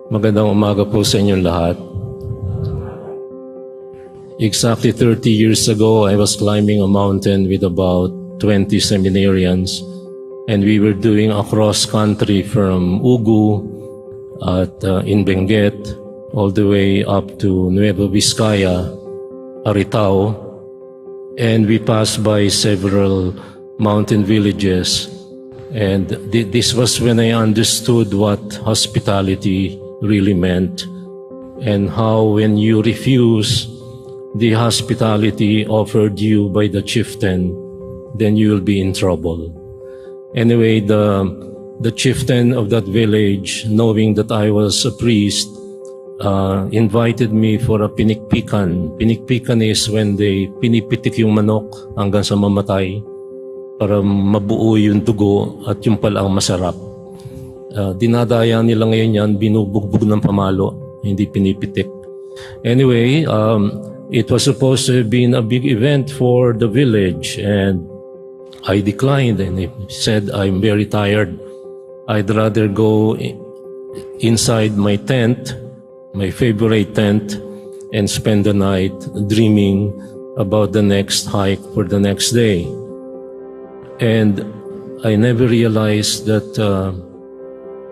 Magandang umaga po sa inyong lahat. Exactly 30 years ago, I was climbing a mountain with about 20 seminarians, and we were doing a cross-country from Ugu in Benguet all the way up to Nueva Vizcaya, Aritao, and we passed by several mountain villages. And this was when I understood what hospitality really meant, and how when you refuse the hospitality offered you by the chieftain, then you will be in trouble. Anyway, the chieftain of that village, knowing that I was a priest, invited me for a pinikpikan. Pinikpikan is when they pinipitik yung manok hanggang sa mamatay para mabuo yung dugo at yung pala ang masarap. Dinadaya nila ngayon yan, binubugbog ng pamalo, hindi pinipitik. Anyway, it was supposed to have been a big event for the village, and I declined and I said, I'm very tired. I'd rather go inside my tent, my favorite tent, and spend the night dreaming about the next hike for the next day. And I never realized that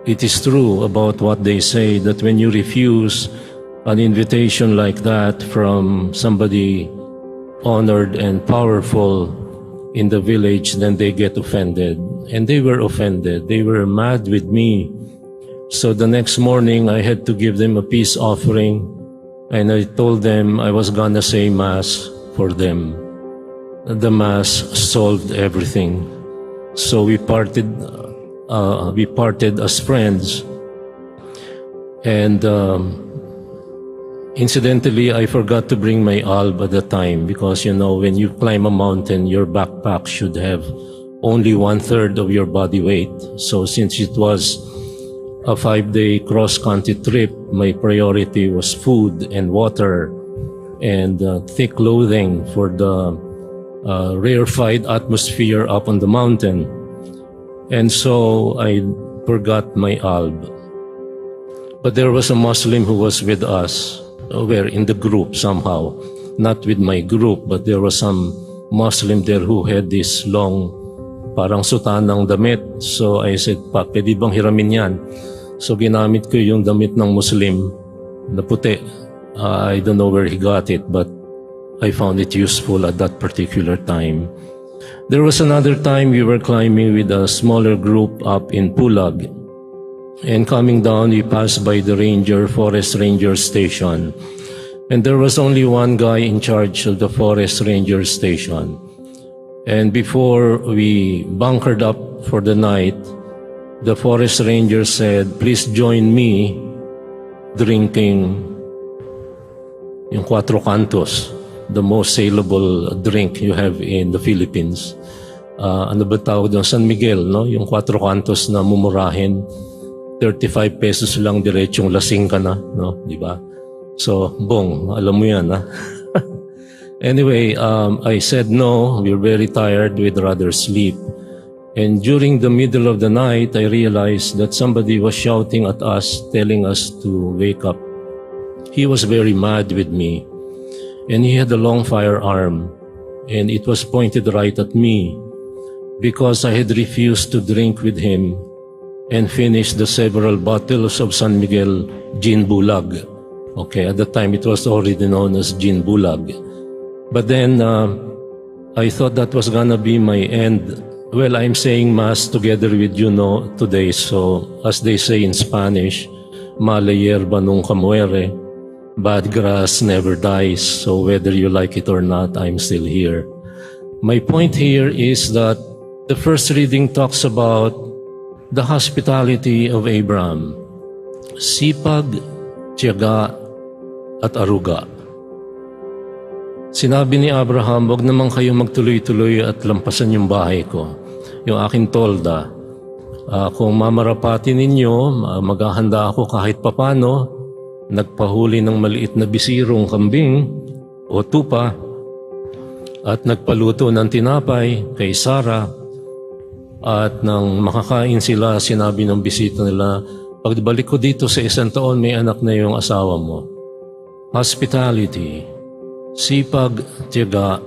it is true about what they say, that when you refuse an invitation like that from somebody honored and powerful in the village, then they get offended. And they were offended. They were mad with me. So the next morning, I had to give them a peace offering, and I told them I was gonna say Mass for them. The Mass solved everything. So we parted as friends. And incidentally, I forgot to bring my alb at the time, because you know, when you climb a mountain, your backpack should have only 1/3 of your body weight. So since it was a 5-day cross-country trip, my priority was food and water and thick clothing for the rarefied atmosphere up on the mountain. And so I forgot my alb. But there was a Muslim who was with us. We're in the group somehow, not with my group, but there was some Muslim there who had this long, parang sutanang damit. So I said, "Pa, pwede bang hiramin yan?" So ginamit ko yung damit ng Muslim na puti. I don't know where he got it, but I found it useful at that particular time. There was another time we were climbing with a smaller group up in Pulag. And coming down, we passed by the forest ranger station. And there was only one guy in charge of the forest ranger station. And before we bunkered up for the night, the forest ranger said, "Please join me drinking yung Cuatro Cantos, the most saleable drink you have in the Philippines." Ano ba tawag doon? San Miguel, no? Yung Cuatro Cantos na mumurahin. 35 pesos lang, diretsong lasing ka na, no? Di ba? So, bong, alam mo yan, ha? Anyway, I said no, we're very tired, we'd rather sleep. And during the middle of the night, I realized that somebody was shouting at us, telling us to wake up. He was very mad with me, and he had a long firearm, and it was pointed right at me because I had refused to drink with him and finished the several bottles of San Miguel Gin Bulag. Okay, at the time it was already known as Gin Bulag. But then I thought that was gonna be my end. Well, I'm saying Mass together with you today, so as they say in Spanish, mala hierba nunca muere, bad grass never dies, so whether you like it or not, I'm still here. My point here is that the first reading talks about the hospitality of Abraham. Sipag, tiyaga, at aruga. Sinabi ni Abraham, "Wag naman kayo magtuloy-tuloy at lampasan yung bahay ko, yung aking tolda. Kung mamarapati ninyo, maghahanda ako kahit papano." Nagpahuli ng maliit na bisirong kambing o tupa at nagpaluto ng tinapay kay Sarah. At nang makakain sila, sinabi ng bisita nila, Pagbalik ko dito sa 1 taon, may anak na yung asawa mo. Hospitality, sipag, tiyaga,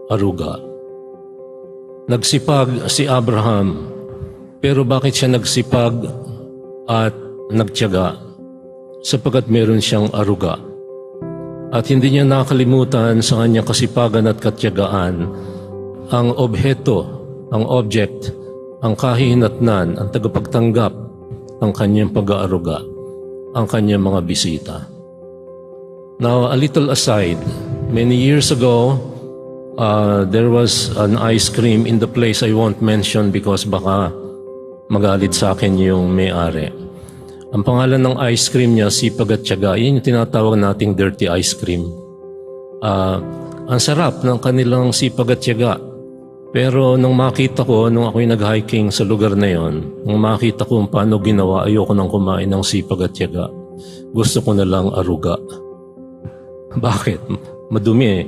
aruga. Nagsipag si Abraham, pero bakit siya nagsipag at nagtiyaga? Sapagkat meron siyang aruga. At hindi niya nakalimutan sa kanyang kasipagan at katiyagaan ang obheto, ang object, ang kahihinatnan, ang tagapagtanggap, ang kanyang pag-aaruga, ang kanyang mga bisita. Now, a little aside, many years ago, there was an ice cream in the place I won't mention because baka magalit sa akin yung may-ari. Ang pangalan ng ice cream niya, sipag at tiyaga, yun yung tinatawag nating dirty ice cream. Ang sarap ng kanilang sipag at tiyaga. Pero nung makita ko, nung ako'y nag-hiking sa lugar na yon, nung makita ko kung paano ginawa, ayoko nang kumain ng sipag at tiyaga. Gusto ko na lang aruga. Bakit? Madumi eh.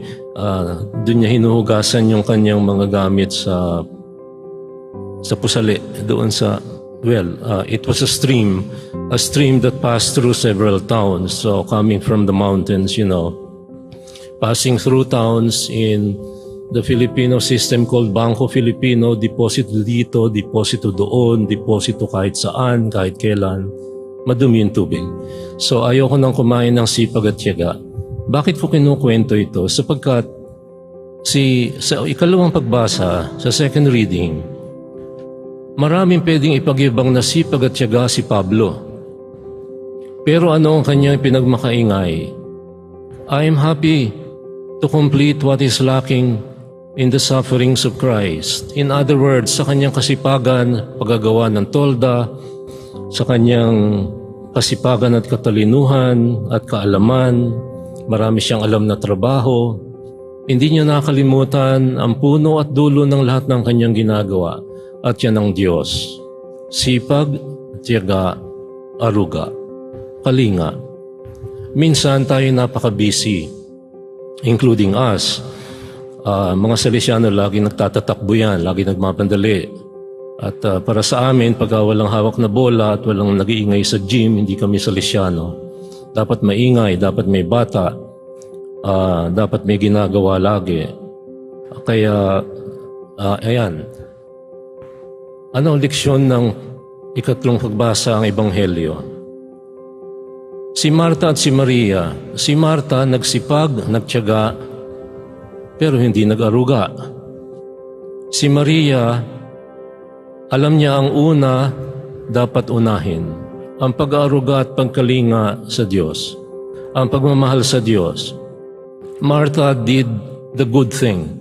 Doon niya hinuhugasan yung kanyang mga gamit sa pusali. Doon sa, it was a stream that passed through several towns. So coming from the mountains, passing through towns in the Filipino system called Bangko Filipino, deposito dito, deposito doon, deposito kahit saan, kahit kailan. Madumi yung tubig. So ayoko nang kumain ng sipag at tiyaga. Bakit ko kinukwento ito? Sapagkat sa ikalawang pagbasa, sa second reading, maraming pwedeng ipag-ibang na sipag at tiyaga si Pablo. Pero ano ang kanyang pinagmakaingay? I am happy to complete what is lacking in the sufferings of Christ. In other words, sa kanyang kasipagan, paggagawa ng tolda, sa kanyang kasipagan at katalinuhan at kaalaman, marami siyang alam na trabaho. Hindi niya nakalimutan ang puno at dulo ng lahat ng kanyang ginagawa, at yan ang Diyos. Sipag, tiyaga, aruga, kalinga. Minsan tayo napaka-busy, including us. Mga Salesiano lagi nagtatatakbo yan, lagi nagmapandali. At para sa amin, pagka walang hawak na bola at walang nag-iingay sa gym, hindi kami Salesiano. Dapat maingay, dapat may bata, dapat may ginagawa lagi. Kaya, ayan. Ano ang leksyon ng ikatlong pagbasa ang Ebanghelyo? Si Marta at si Maria. Si Marta nagsipag, nagtiyaga, pero hindi nag-aruga. Si Maria, alam niya ang una dapat unahin. Ang pag-aaruga at pagkalinga sa Diyos. Ang pagmamahal sa Diyos. Martha did the good thing.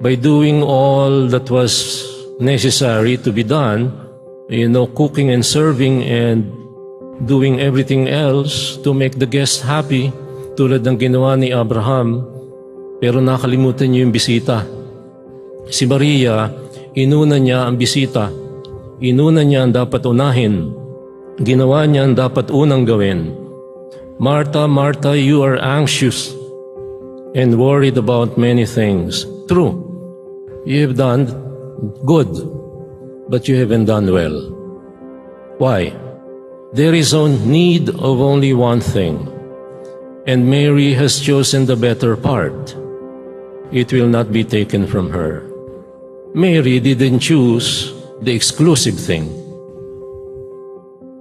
By doing all that was necessary to be done, cooking and serving and doing everything else to make the guest happy, tulad ng ginawa ni Abraham, pero nakalimutan niyo yung bisita. Si Maria, inuna niya ang bisita. Inuna niya ang dapat unahin. Ginawa niya ang dapat unang gawin. Martha, Martha, you are anxious and worried about many things. True, you have done good, but you haven't done well. Why? There is a need of only one thing, and Mary has chosen the better part. It will not be taken from her. Mary didn't choose the exclusive thing.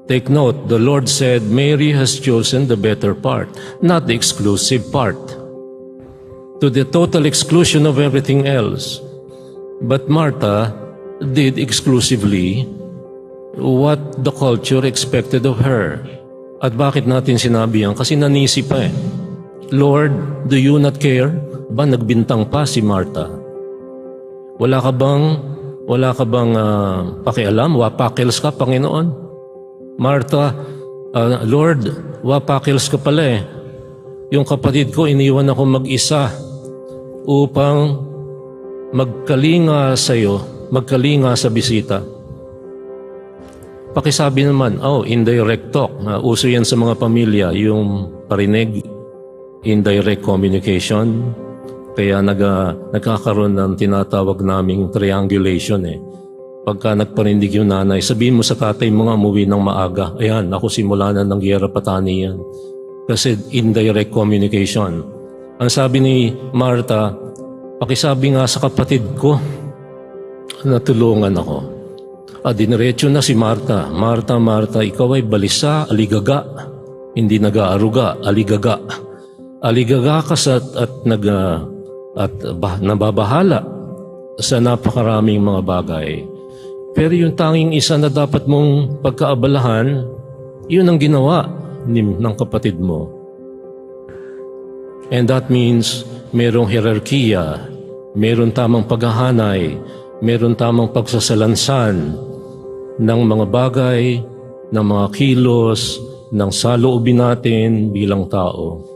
Take note, the Lord said Mary has chosen the better part, not the exclusive part, to the total exclusion of everything else. But Martha did exclusively what the culture expected of her. At bakit natin sinabi yan? Kasi nanisi pa eh. Lord, do you not care? Ba, nagbintang pa si Martha. Wala ka bang pakialam? Wapakils ka, Panginoon? Martha, Lord, wapakils ka pala eh. Yung kapatid ko, iniwan ako mag-isa upang magkalinga sa iyo, magkalinga sa bisita. Pakisabi naman, indirect talk. Uso yan sa mga pamilya, yung parinig, indirect communication. Kaya nagkakaroon ng tinatawag naming triangulation eh. Pagka nagparindig yung nanay, sabihin mo sa tatay mo nga umuwi ng maaga. Ayan, ako simula na ng giyera patani yan. Kasi indirect communication. Ang sabi ni Martha, pakisabi nga sa kapatid ko na tulungan ako. Diniretso na si Martha. Martha, Martha, ikaw ay balisa, aligaga. Hindi nag-aaruga, aligaga. Aligaga ka nababahala sa napakaraming mga bagay. Pero yung tanging isa na dapat mong pagkaabalahan, yun ang ginawa ng kapatid mo. And that means merong hierarkiya, meron tamang paghahanay, meron tamang pagsasalansan ng mga bagay, ng mga kilos, ng saloobin natin bilang tao.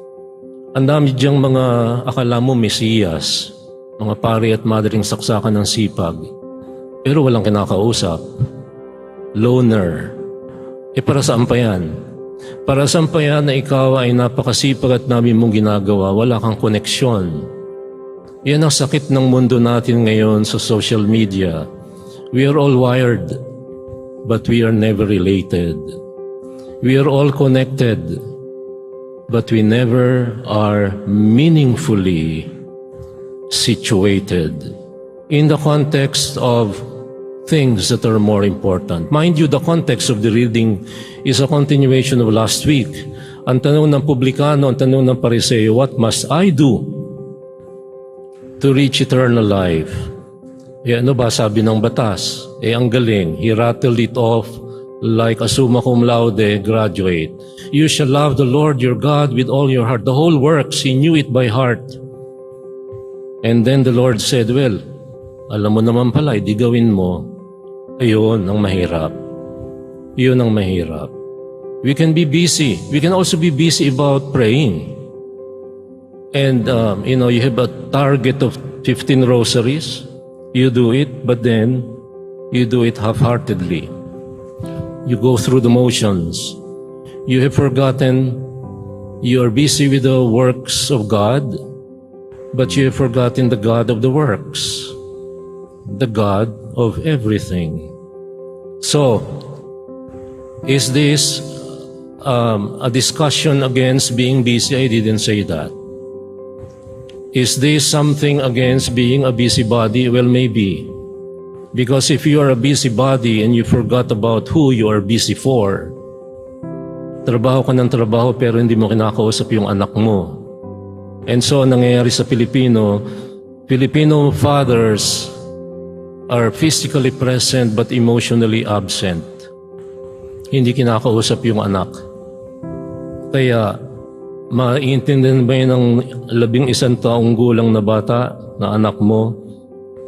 Ang dami diyang mga akala mo mesiyas, mga pare at madaling saksakan ng sipag, pero walang kinakausap. Loner. Para saan pa yan? Para saan pa yan na ikaw ay napakasipag at namin mong ginagawa, wala kang koneksyon. Yan ang sakit ng mundo natin ngayon sa social media. We are all wired, but we are never related. We are all connected, but we never are meaningfully situated in the context of things that are more important. Mind you, the context of the reading is a continuation of last week. Ang tanong ng publikano, ang tanong ng pariseo, what must I do to reach eternal life? Ano ba sabi ng batas? Ang galing. He rattled it off like a summa cum laude graduate. You shall love the Lord your God with all your heart. The whole works, he knew it by heart. And then the Lord said, well, alam mo naman pala, di gawin mo. Ayun ang mahirap. Yun ang mahirap. We can be busy. We can also be busy about praying. And, you have a target of 15 rosaries. You do it, but then you do it half-heartedly. You go through the motions. You have forgotten you are busy with the works of God, but you have forgotten the God of the works, the God of everything. So, is this a discussion against being busy? I didn't say that. Is this something against being a busybody? Well, maybe. Because if you are a busybody and you forgot about who you are busy for, trabaho ka ng trabaho pero hindi mo kinakausap yung anak mo. And so, nangyayari sa Filipino fathers are physically present but emotionally absent. Hindi kinakausap yung anak. Kaya, maiintindihan ba yun ng 11 taong gulang na bata, na anak mo,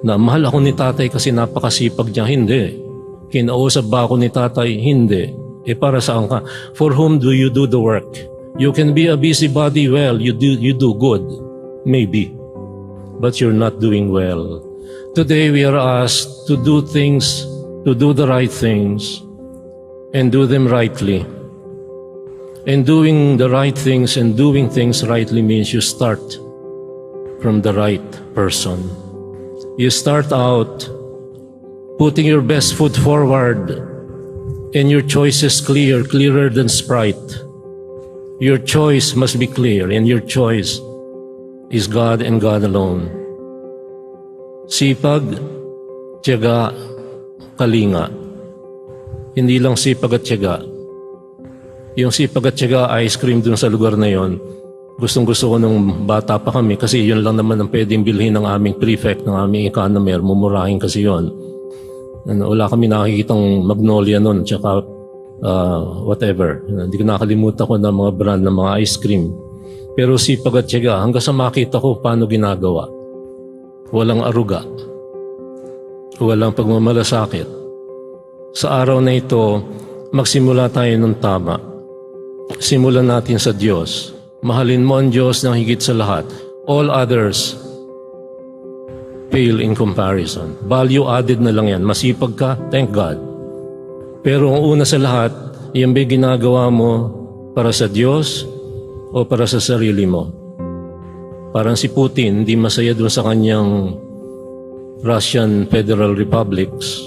na mahal ako ni tatay kasi napakasipag niya? Hindi. Kinausap ba ako ni tatay? Hindi. Para saan ka? For whom do you do the work? You can be a busybody. Well, you do good. Maybe. But you're not doing well. Today we are asked to do things, to do the right things, and do them rightly. And doing the right things and doing things rightly means you start from the right person. You start out putting your best foot forward, and your choice is clear, clearer than Sprite. Your choice must be clear, and your choice is God and God alone. Sipag, tiyaga, kalinga. Hindi lang sipag at tiyaga. Yung sipag at tiyaga, ice cream dun sa lugar na yon, gustong-gusto ko nung bata pa kami kasi yun lang naman ang pwedeng bilhin ng aming prefect, ng aming economer. Mumurahin kasi yon. Wala kami nakikitang Magnolia nun, tsaka whatever. Hindi ko nakalimutan ko ng mga brand ng mga ice cream. Pero sipag at tiyaga, hanggang sa makita ko paano ginagawa. Walang aruga. Walang pagmamalasakit. Sa araw na ito, magsimula tayo ng tama. Simulan natin sa Diyos. Mahalin mo ang Diyos ng higit sa lahat. All others pale in comparison. Value added na lang yan. Masipag ka, thank God. Pero ang una sa lahat, yung ba ginagawa mo para sa Diyos o para sa sarili mo? Parang si Putin, hindi masaya doon sa kanyang Russian Federal Republics.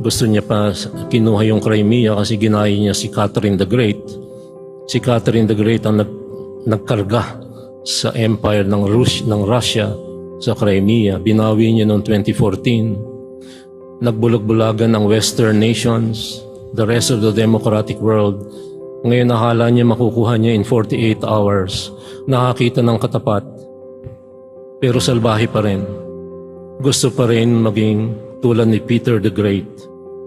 Gusto niya pa kinuha yung Crimea kasi ginaya niya si Catherine the Great. Si Catherine the Great ang nagkarga sa empire ng Russia sa Crimea. Binawi niya noong 2014. Nagbulag-bulagan ang Western nations, the rest of the democratic world. Ngayon akala niya makukuha niya in 48 hours. Nakakita ng katapat. Pero salbahe pa rin. Gusto pa rin maging tulad ni Peter the Great,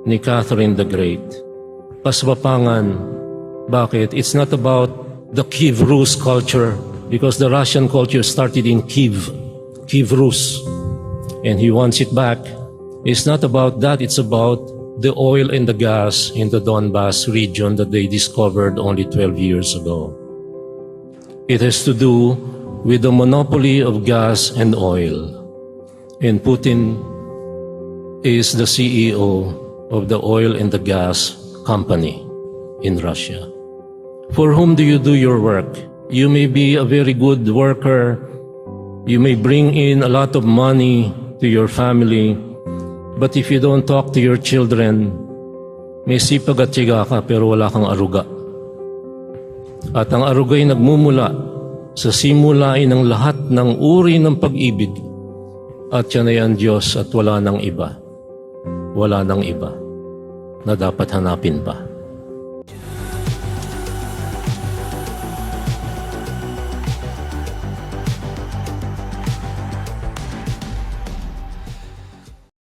ni Catherine the Great. Paswapangan. Bakit? It's not about the Kiev Rus culture because the Russian culture started in Kiev Rus, and he wants it back. It's not about that. It's about the oil and the gas in the Donbas region that they discovered only 12 years ago. It has to do with the monopoly of gas and oil. And Putin is the CEO of the oil and the gas company in Russia. For whom do you do your work? You may be a very good worker. You may bring in a lot of money to your family. But if you don't talk to your children, may sipag at tiyaga ka pero wala kang aruga. At ang aruga'y nagmumula sa simulain ng lahat ng uri ng pag-ibig. At yan ay ang Diyos at wala nang iba. Wala nang iba na dapat hanapin pa.